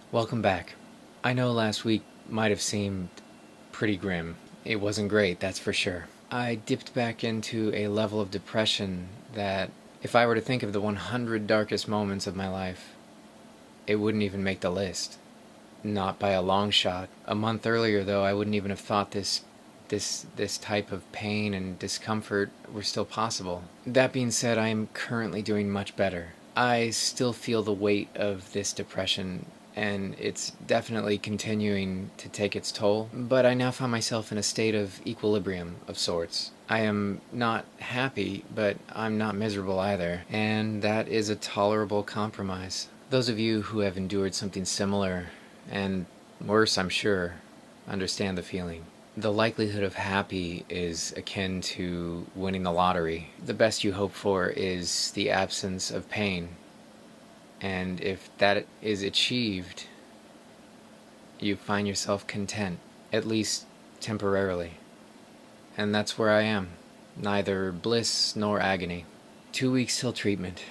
Welcome back. I know last week might have seemed pretty grim. It wasn't great, that's for sure. I dipped back into a level of depression that, if I were to think of the 100 darkest moments of my life, it wouldn't even make the list. Not by a long shot. A month earlier, though, I wouldn't even have thought this type of pain and discomfort were still possible. That being said, I am currently doing much better. I still feel the weight of this depression, and it's definitely continuing to take its toll, but I now find myself in a state of equilibrium of sorts. I am not happy, but I'm not miserable either, and that is a tolerable compromise. Those of you who have endured something similar, and worse I'm sure, understand the feeling. The likelihood of happy is akin to winning the lottery. The best you hope for is the absence of pain. And if that is achieved, you find yourself content, at least temporarily. And that's where I am, neither bliss nor agony. 2 weeks till treatment.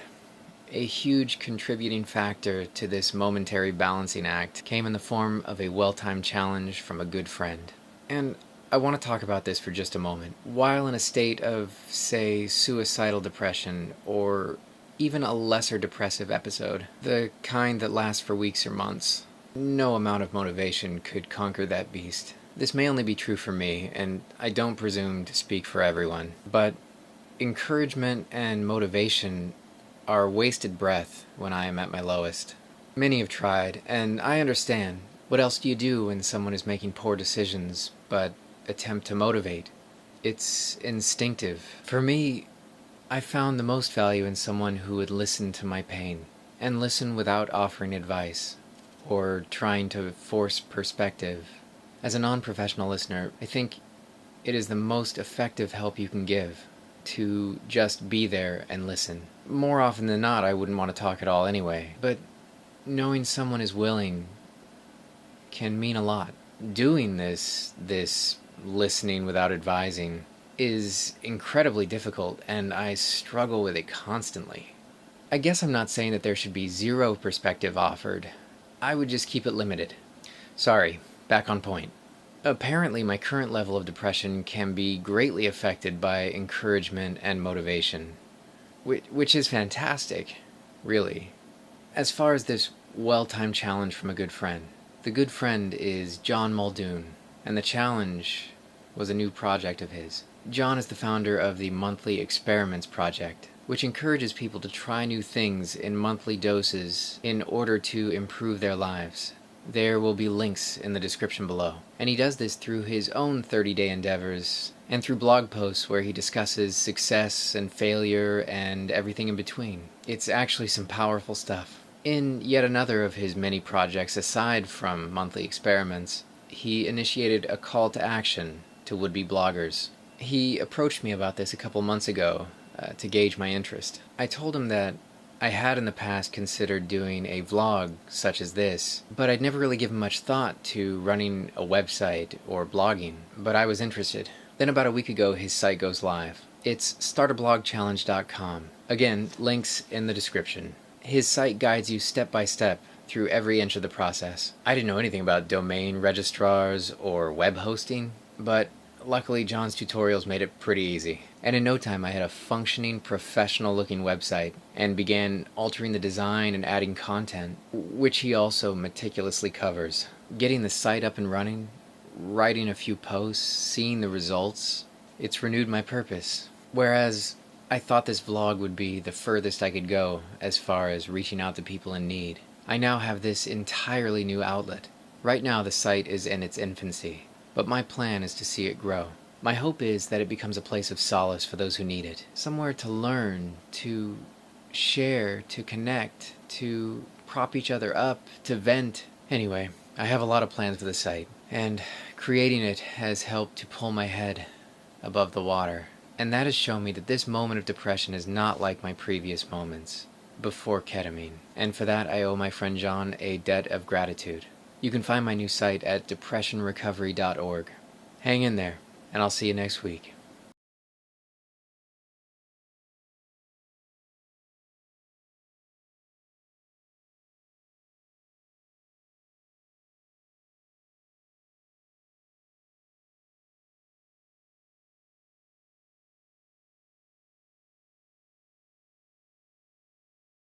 A huge contributing factor to this momentary balancing act came in the form of a well-timed challenge from a good friend. And I want to talk about this for just a moment. While in a state of, say, suicidal depression, or even a lesser depressive episode, the kind that lasts for weeks or months, no amount of motivation could conquer that beast. This may only be true for me, and I don't presume to speak for everyone, but encouragement and motivation are wasted breath when I am at my lowest. Many have tried, and I understand. What else do you do when someone is making poor decisions but attempt to motivate? It's instinctive. For me, I found the most value in someone who would listen to my pain, and listen without offering advice, or trying to force perspective. As a non-professional listener, I think it is the most effective help you can give, to just be there and listen. More often than not, I wouldn't want to talk at all anyway, but knowing someone is willing can mean a lot. Doing this listening without advising is incredibly difficult, and I struggle with it constantly. I guess I'm not saying that there should be zero perspective offered. I would just keep it limited. Sorry, back on point. Apparently, my current level of depression can be greatly affected by encouragement and motivation, which is fantastic, really. As far as this well-timed challenge from a good friend, the good friend is John Muldoon, and the challenge was a new project of his. John is the founder of the Monthly Experiments Project, which encourages people to try new things in monthly doses in order to improve their lives. There will be links in the description below. And he does this through his own 30-day endeavors and through blog posts where he discusses success and failure and everything in between. It's actually some powerful stuff. In yet another of his many projects aside from monthly experiments, he initiated a call to action to would-be bloggers. He approached me about this a couple months ago to gauge my interest. I told him that I had in the past considered doing a vlog such as this, but I'd never really given much thought to running a website or blogging, but I was interested. Then about a week ago, his site goes live. It's startablogchallenge.com. Again, links in the description. His site guides you step by step through every inch of the process. I didn't know anything about domain registrars or web hosting, but luckily John's tutorials made it pretty easy. And in no time I had a functioning, professional-looking website and began altering the design and adding content, which he also meticulously covers. Getting the site up and running, writing a few posts, seeing the results, it's renewed my purpose. Whereas I thought this vlog would be the furthest I could go as far as reaching out to people in need, I now have this entirely new outlet. Right now the site is in its infancy, but my plan is to see it grow. My hope is that it becomes a place of solace for those who need it. Somewhere to learn, to share, to connect, to prop each other up, to vent. Anyway, I have a lot of plans for the site, and creating it has helped to pull my head above the water. And that has shown me that this moment of depression is not like my previous moments before ketamine. And for that I owe my friend John a debt of gratitude. You can find my new site at depressionrecovery.org. Hang in there, and I'll see you next week.